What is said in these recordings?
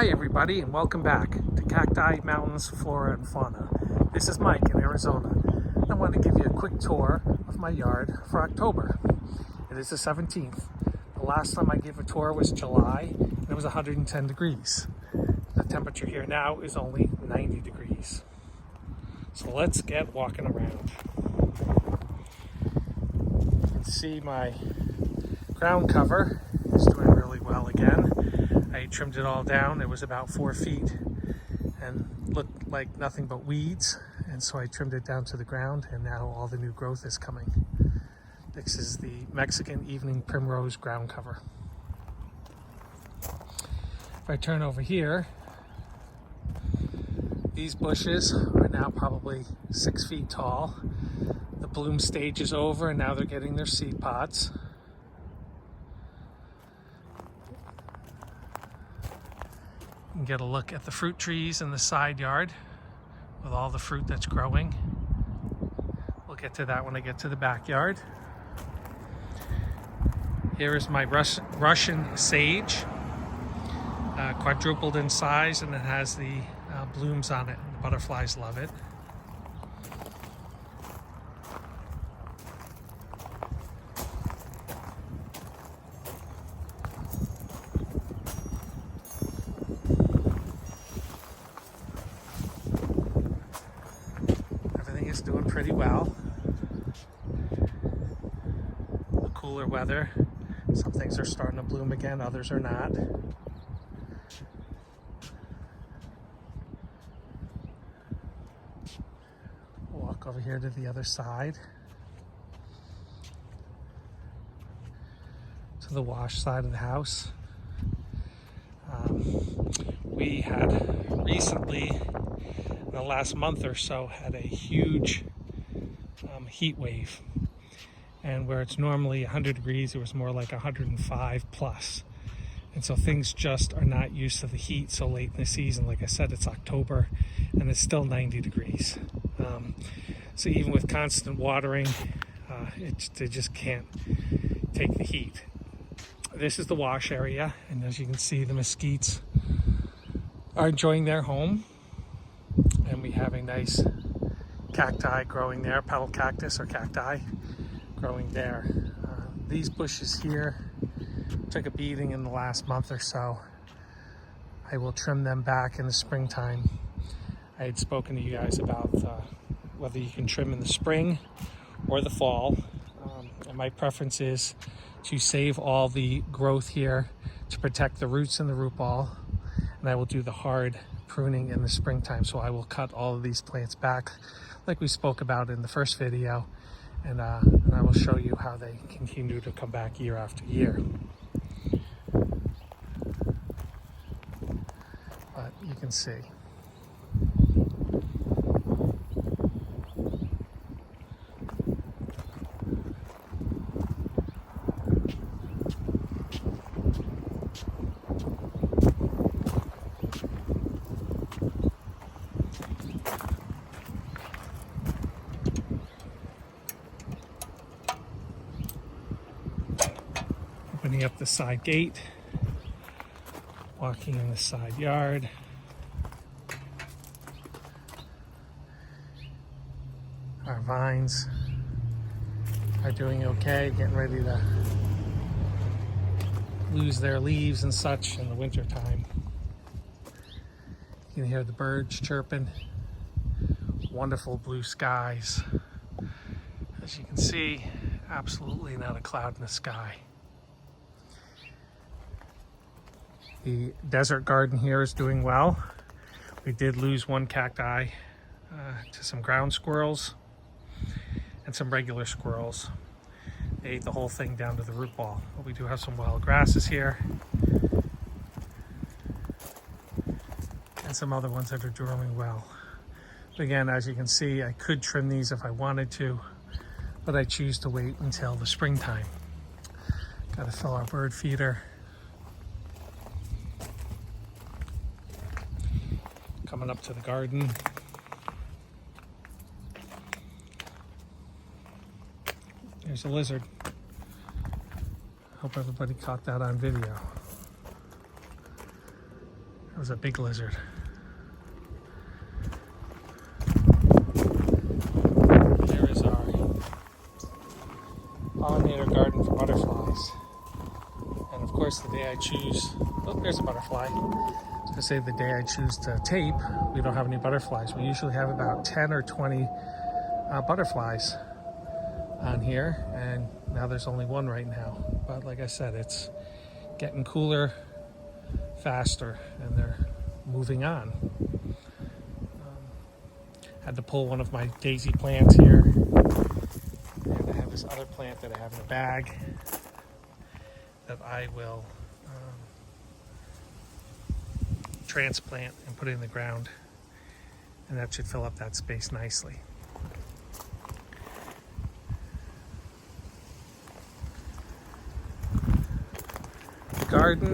Hi everybody, and welcome back to Cacti, Mountains, Flora, and Fauna. This is Mike in Arizona. I want to give you a quick tour of my yard for October. It is the 17th. The last time I gave a tour was July, and it was 110 degrees. The temperature here now is only 90 degrees. So let's get walking around. You can see my ground cover is doing really well again. I trimmed it all down. It was about 4 feet and looked like nothing but weeds, and so I trimmed it down to the ground, and now all the new growth is coming. This is the Mexican evening primrose ground cover. If I turn over here, these bushes are now probably 6 feet tall. The bloom stage is over, and now they're getting their seed pods. You can get a look at the fruit trees in the side yard with all the fruit that's growing. We'll get to that when I get to the backyard. Here is my Russian sage, quadrupled in size, and it has the blooms on it. The butterflies love it. Is doing pretty well. The cooler weather, some things are starting to bloom again, others are not. Walk over here to the other side, to the wash side of the house. We had recently, in the last month or so, had a huge heat wave, and where it's normally 100 degrees, it was more like 105 plus, and so things just are not used to the heat so late in the season. Like I said, it's October and it's still 90 degrees, so even with constant watering, they just can't take the heat. This is the wash area, and as you can see, the mesquites are enjoying their home. And we have a nice cacti growing there, petal cactus or cacti growing there. These bushes here took a beating in the last month or so. I will trim them back in the springtime. I had spoken to you guys about whether you can trim in the spring or the fall. And my preference is to save all the growth here to protect the roots and the root ball. And I will do the hard pruning in the springtime. So I will cut all of these plants back like we spoke about in the first video, and I will show you how they continue to come back year after year. But you can see. Opening up the side gate, walking in the side yard. Our vines are doing okay, getting ready to lose their leaves and such in the winter time. You can hear the birds chirping. Wonderful blue skies. As you can see, absolutely not a cloud in the sky. The desert garden here is doing well. We did lose one cacti to some ground squirrels and some regular squirrels. They ate the whole thing down to the root ball. But we do have some wild grasses here and some other ones that are doing well. But again, as you can see, I could trim these if I wanted to, but I choose to wait until the springtime. Got to fill our bird feeder. Coming up to the garden. There's a lizard. Hope everybody caught that on video. was a big lizard. There is our pollinator garden for butterflies. And of course, the day I choose, oh, there's a butterfly. I was gonna say the day I choose to tape, we don't have any butterflies. We usually have about 10 or 20 butterflies on here, and now there's only one right now. But like I said, it's getting cooler faster and they're moving on. Had to pull one of my daisy plants here, and I have this other plant that I have in a bag that I will transplant and put it in the ground, and that should fill up that space nicely. The garden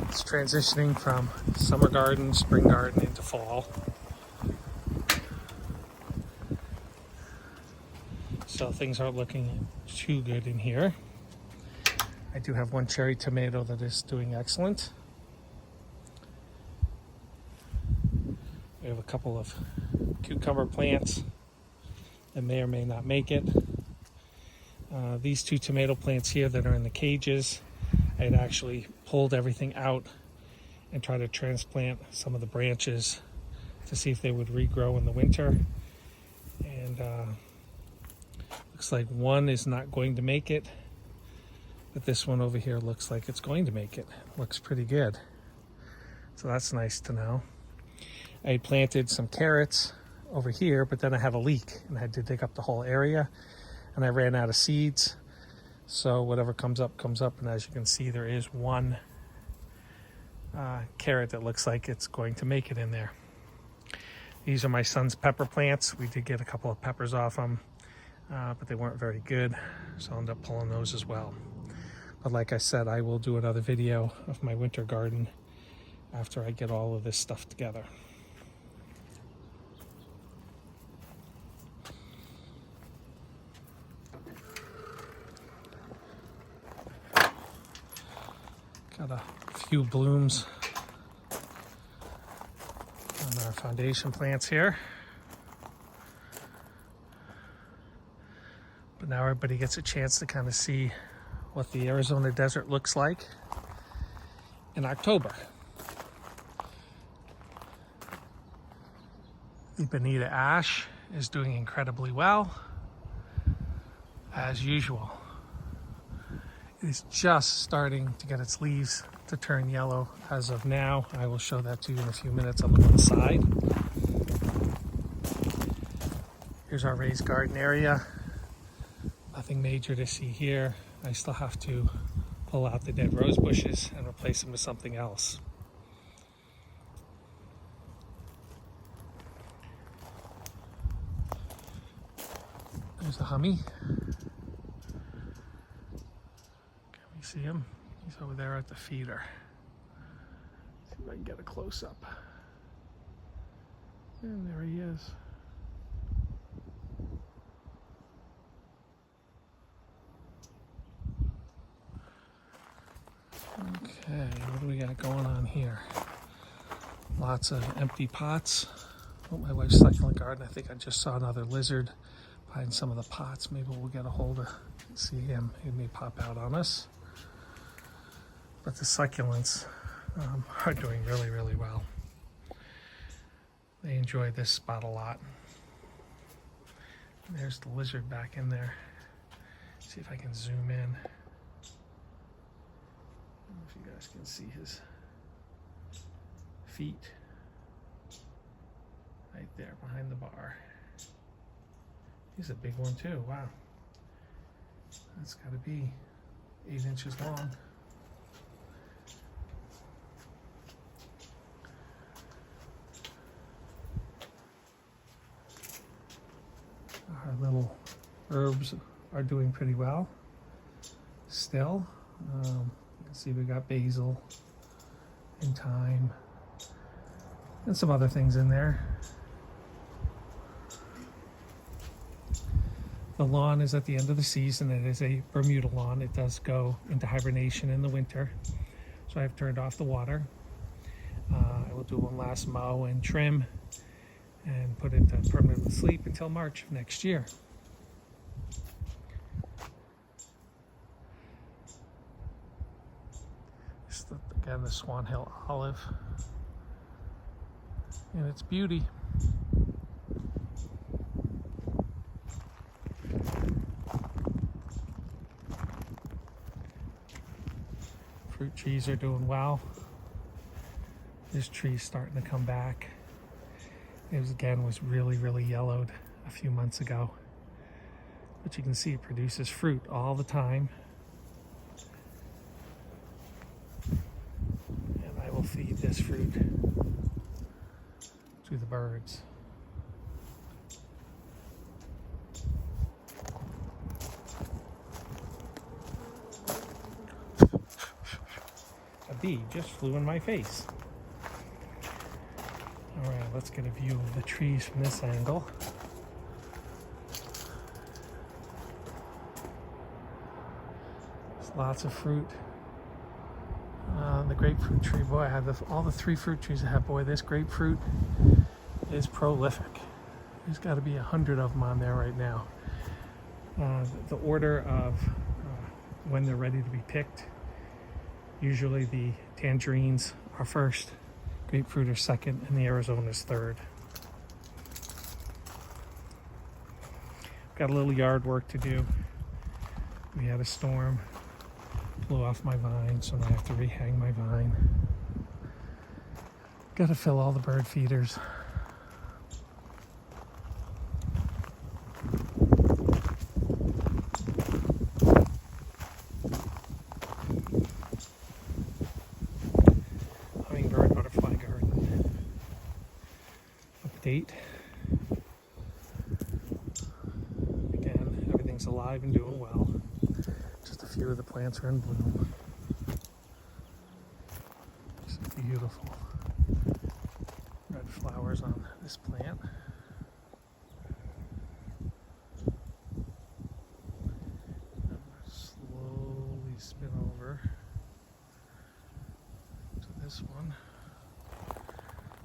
is transitioning from summer garden, spring garden into fall. So things aren't looking too good in here. I do have one cherry tomato that is doing excellent. We have a couple of cucumber plants that may or may not make it. These two tomato plants here that are in the cages, I had actually pulled everything out and tried to transplant some of the branches to see if they would regrow in the winter. And looks like one is not going to make it, but this one over here looks like it's going to make it. Looks pretty good. So that's nice to know. I had planted some carrots over here, but then I had a leak and I had to dig up the whole area, and I ran out of seeds. So whatever comes up, comes up. And as you can see, there is one carrot that looks like it's going to make it in there. These are my son's pepper plants. We did get a couple of peppers off them, but they weren't very good. So I'll end up pulling those as well. But like I said, I will do another video of my winter garden after I get all of this stuff together. Got a few blooms on our foundation plants here. But now everybody gets a chance to kind of see what the Arizona desert looks like in October. The Bonita ash is doing incredibly well, as usual. It is just starting to get its leaves to turn yellow as of now. I will show that to you in a few minutes on the one side. Here's our raised garden area. Nothing major to see here. I still have to pull out the dead rose bushes and replace them with something else. There's a hummy. See him? He's over there at the feeder. See if I can get a close-up. And there he is. Okay, what do we got going on here? Lots of empty pots. Oh, my wife's succulent garden. I think I just saw another lizard behind some of the pots. Maybe we'll get a hold of, see him. He may pop out on us. But the succulents are doing really, really well. They enjoy this spot a lot. And there's the lizard back in there. See if I can zoom in. I don't know if you guys can see his feet right there behind the bar. He's a big one too, wow. That's gotta be 8 inches long. Our little herbs are doing pretty well still. You can see we got basil and thyme and some other things in there. The lawn is at the end of the season. It is a Bermuda lawn. It does go into hibernation in the winter, so I've turned off the water. I will do one last mow and trim and put it permanently asleep until March of next year. Again, the Swan Hill olive and its beauty. Fruit trees are doing well. This tree's starting to come back. It was really yellowed a few months ago, but you can see it produces fruit all the time. And I will feed this fruit to the birds. A bee just flew in my face. All right, let's get a view of the trees from this angle. There's lots of fruit. The grapefruit tree, boy, I have all the 3 fruit trees I have. Boy, this grapefruit is prolific. There's got to be 100 of them on there right now. The order of when they're ready to be picked, usually the tangerines are first, grapefruit are second, and the Arizona is third. Got a little yard work to do. We had a storm, blew off my vine, so now I have to rehang my vine. Got to fill all the bird feeders. Hummingbird butterfly garden update. Again, everything's alive and doing well. Just a few of the plants are in bloom. It's beautiful red flowers on this plant. I'm going to slowly spin over to this one.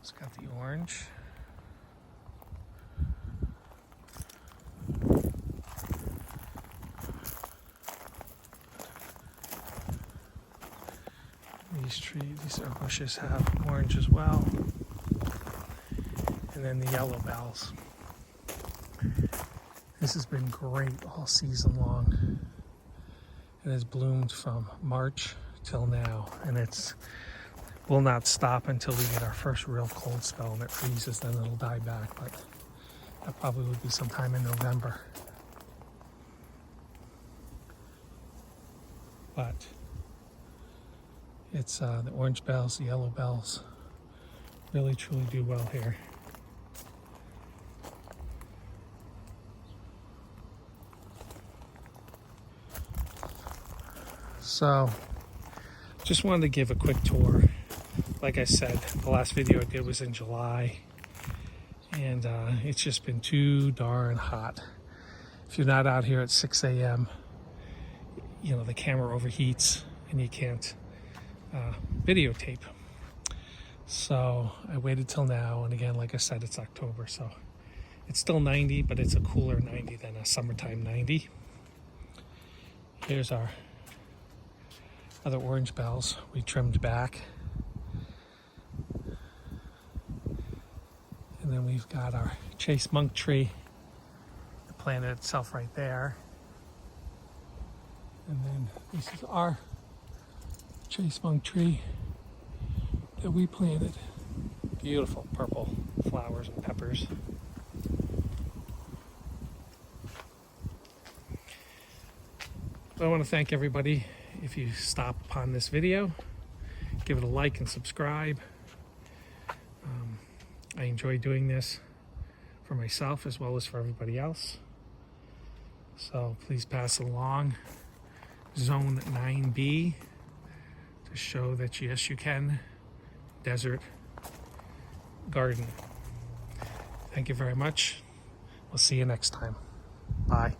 It's got the orange. These bushes have orange as well. And then the yellow bells. This has been great all season long. It has bloomed from March till now, and it's will not stop until we get our first real cold spell and it freezes, then it'll die back, but that probably would be sometime in November. But it's the orange bells, the yellow bells really truly do well here. So just wanted to give a quick tour. Like I said, the last video I did was in July, and it's just been too darn hot. If you're not out here at 6 a.m., you know, the camera overheats and you can't videotape. So I waited till now, and again, like I said, it's October, so it's still 90, but it's a cooler 90 than a summertime 90. Here's our other orange bells we trimmed back. And then we've got our chase monk tree, the plant itself right there. And then this is our chase monk tree that we planted. Beautiful purple flowers and peppers. So I want to thank everybody. If you stop upon this video, give it a like and subscribe. I enjoy doing this for myself as well as for everybody else. So please pass it along. Zone 9B to show that yes, you can desert garden. Thank you very much. We'll see you next time. Bye.